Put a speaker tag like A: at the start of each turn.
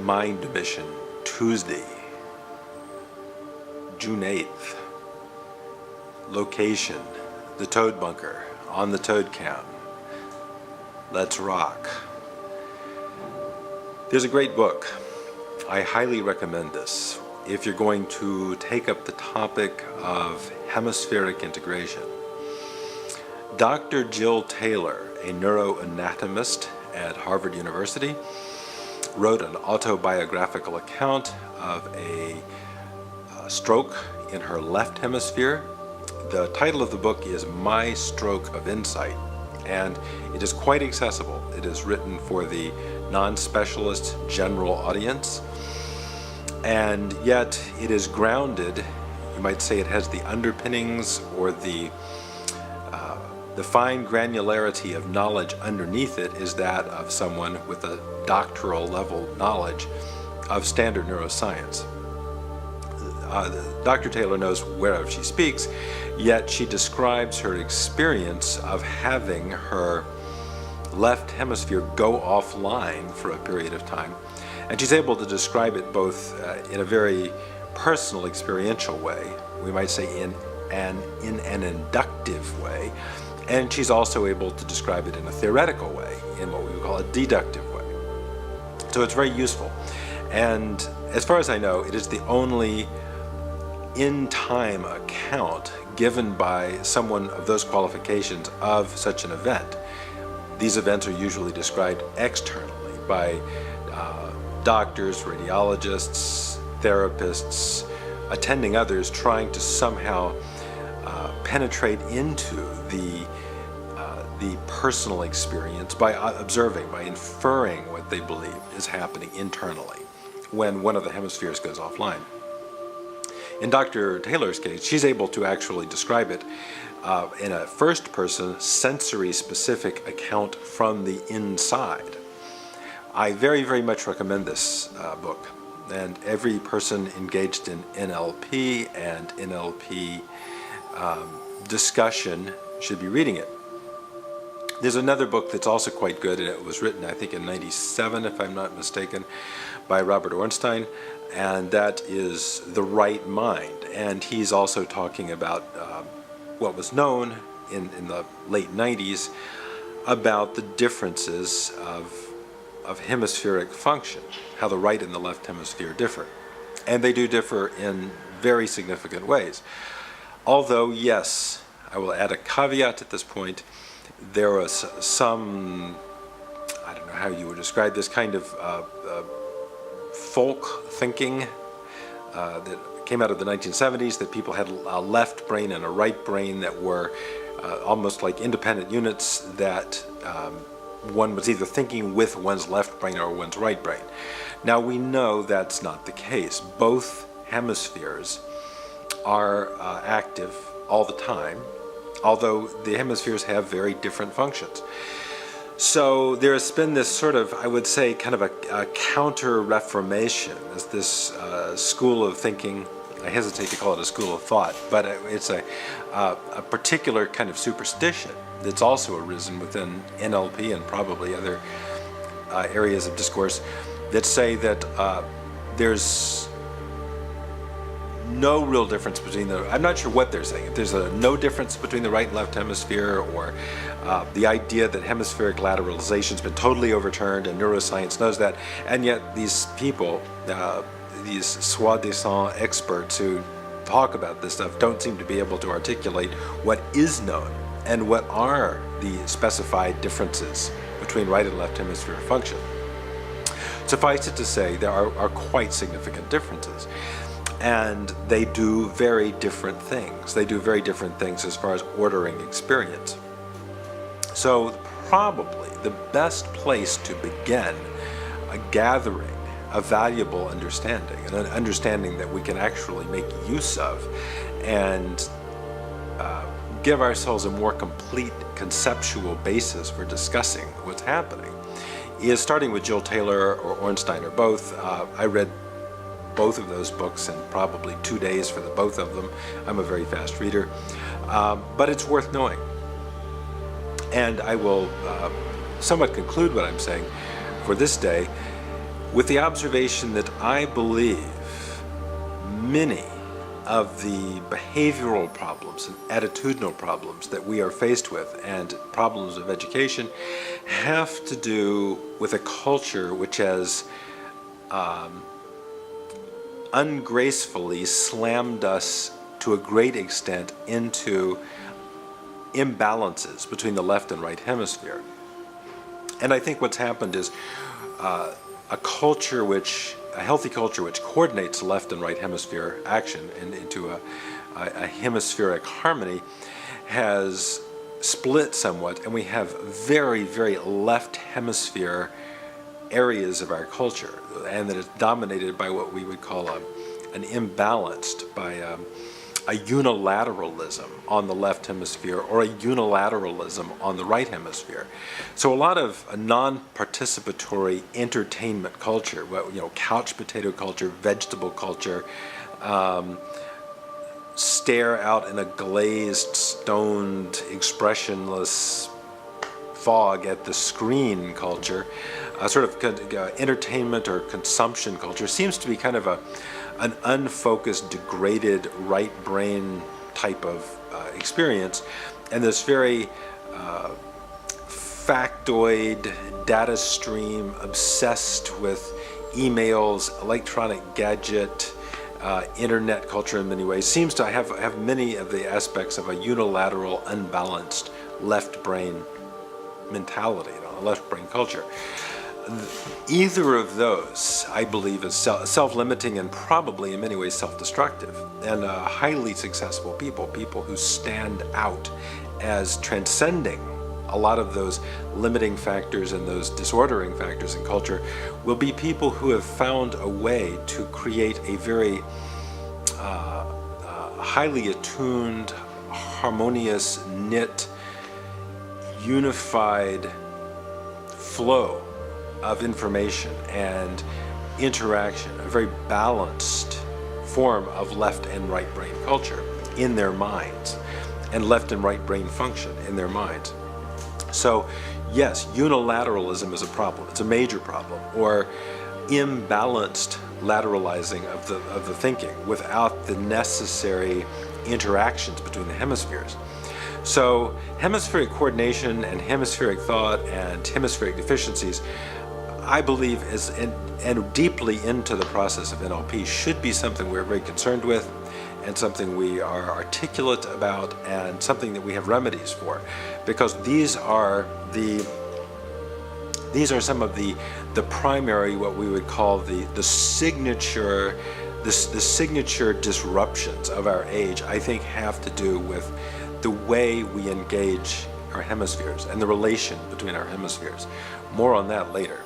A: Mind Mission, Tuesday, June 8th. Location, the Toad Bunker, on the Toad Count. Let's rock. There's a great book. I highly recommend this if you're going to take up the topic of hemispheric integration. Dr. Jill Taylor, a neuroanatomist at Harvard University, wrote an autobiographical account of a stroke in her left hemisphere. The title of the book is My Stroke of Insight, and it is quite accessible. It is written for the non-specialist general audience, and yet it is grounded, you might say it has the underpinnings or the fine granularity of knowledge underneath it is that of someone with a doctoral level knowledge of standard neuroscience. Dr. Taylor knows whereof she speaks, yet she describes her experience of having her left hemisphere go offline for a period of time. And she's able to describe it both in a very personal, experiential way, we might say in an inductive way, and she's also able to describe it in a theoretical way, in what we would call a deductive way. So it's very useful. And as far as I know, it is the only in-time account given by someone of those qualifications of such an event. These events are usually described externally by doctors, radiologists, therapists, attending others, trying to somehow penetrate into the personal experience by observing, by inferring what they believe is happening internally when one of the hemispheres goes offline. In Dr. Taylor's case, she's able to actually describe it in a first-person, sensory-specific account from the inside. I very, very much recommend this book, and every person engaged in NLP and NLP discussion should be reading it. There's another book that's also quite good, and it was written, I think, in '97, if I'm not mistaken, by Robert Ornstein, and that is The Right Mind. And he's also talking about what was known in the late '90s about the differences of hemispheric function, how the right and the left hemisphere differ. And they do differ in very significant ways. Although, yes, I will add a caveat at this point, there was some, I don't know how you would describe this, kind of folk thinking that came out of the 1970s, that people had a left brain and a right brain that were almost like independent units, that one was either thinking with one's left brain or one's right brain. Now we know that's not the case. Both hemispheres are active all the time, although the hemispheres have very different functions. So there has been this sort of, I would say, kind of a counter-reformation, this school of thinking. I hesitate to call it a school of thought, but it's a particular kind of superstition that's also arisen within NLP and probably other areas of discourse that say that there's no real difference between I'm not sure what they're saying, if there's no difference between the right and left hemisphere, or the idea that hemispheric lateralization's been totally overturned and neuroscience knows that, and yet these people, these soi-disant experts who talk about this stuff, don't seem to be able to articulate what is known and what are the specified differences between right and left hemisphere function. Suffice it to say, there are quite significant differences. And they do very different things. They do very different things as far as ordering experience. So probably the best place to begin a gathering of valuable understanding, and an understanding that we can actually make use of and give ourselves a more complete conceptual basis for discussing what's happening, is starting with Jill Taylor or Ornstein or both. I read both of those books in probably 2 days for the both of them. I'm a very fast reader, but it's worth knowing. And I will somewhat conclude what I'm saying for this day with the observation that I believe many of the behavioral problems and attitudinal problems that we are faced with and problems of education have to do with a culture which has ungracefully slammed us to a great extent into imbalances between the left and right hemisphere. And I think what's happened is a healthy culture which coordinates left and right hemisphere action into a hemispheric harmony has split somewhat, and we have very, very left hemisphere areas of our culture, and that is dominated by what we would call an imbalanced, by a unilateralism on the left hemisphere or a unilateralism on the right hemisphere. So a lot of non-participatory entertainment culture, couch potato culture, vegetable culture, stare out in a glazed, stoned, expressionless fog at the screen culture, sort of entertainment or consumption culture seems to be kind of an unfocused, degraded right brain type of experience, and this very factoid, data stream, obsessed with emails, electronic gadget, internet culture in many ways, seems to have many of the aspects of a unilateral, unbalanced left brain mentality, a left brain culture. Either of those, I believe, is self-limiting and probably in many ways self-destructive. And highly successful people who stand out as transcending a lot of those limiting factors and those disordering factors in culture, will be people who have found a way to create a very highly attuned, harmonious, knit, unified flow of information and interaction, a very balanced form of left and right brain culture in their minds, and left and right brain function in their minds. So yes, unilateralism is a problem. It's a major problem. Or imbalanced lateralizing of the thinking without the necessary interactions between the hemispheres. So hemispheric coordination and hemispheric thought and hemispheric deficiencies, I believe, and deeply into the process of NLP, should be something we're very concerned with, and something we are articulate about, and something that we have remedies for, because these are some of the primary, what we would call the signature disruptions of our age. I think have to do with the way we engage our hemispheres and the relation between our hemispheres. More on that later.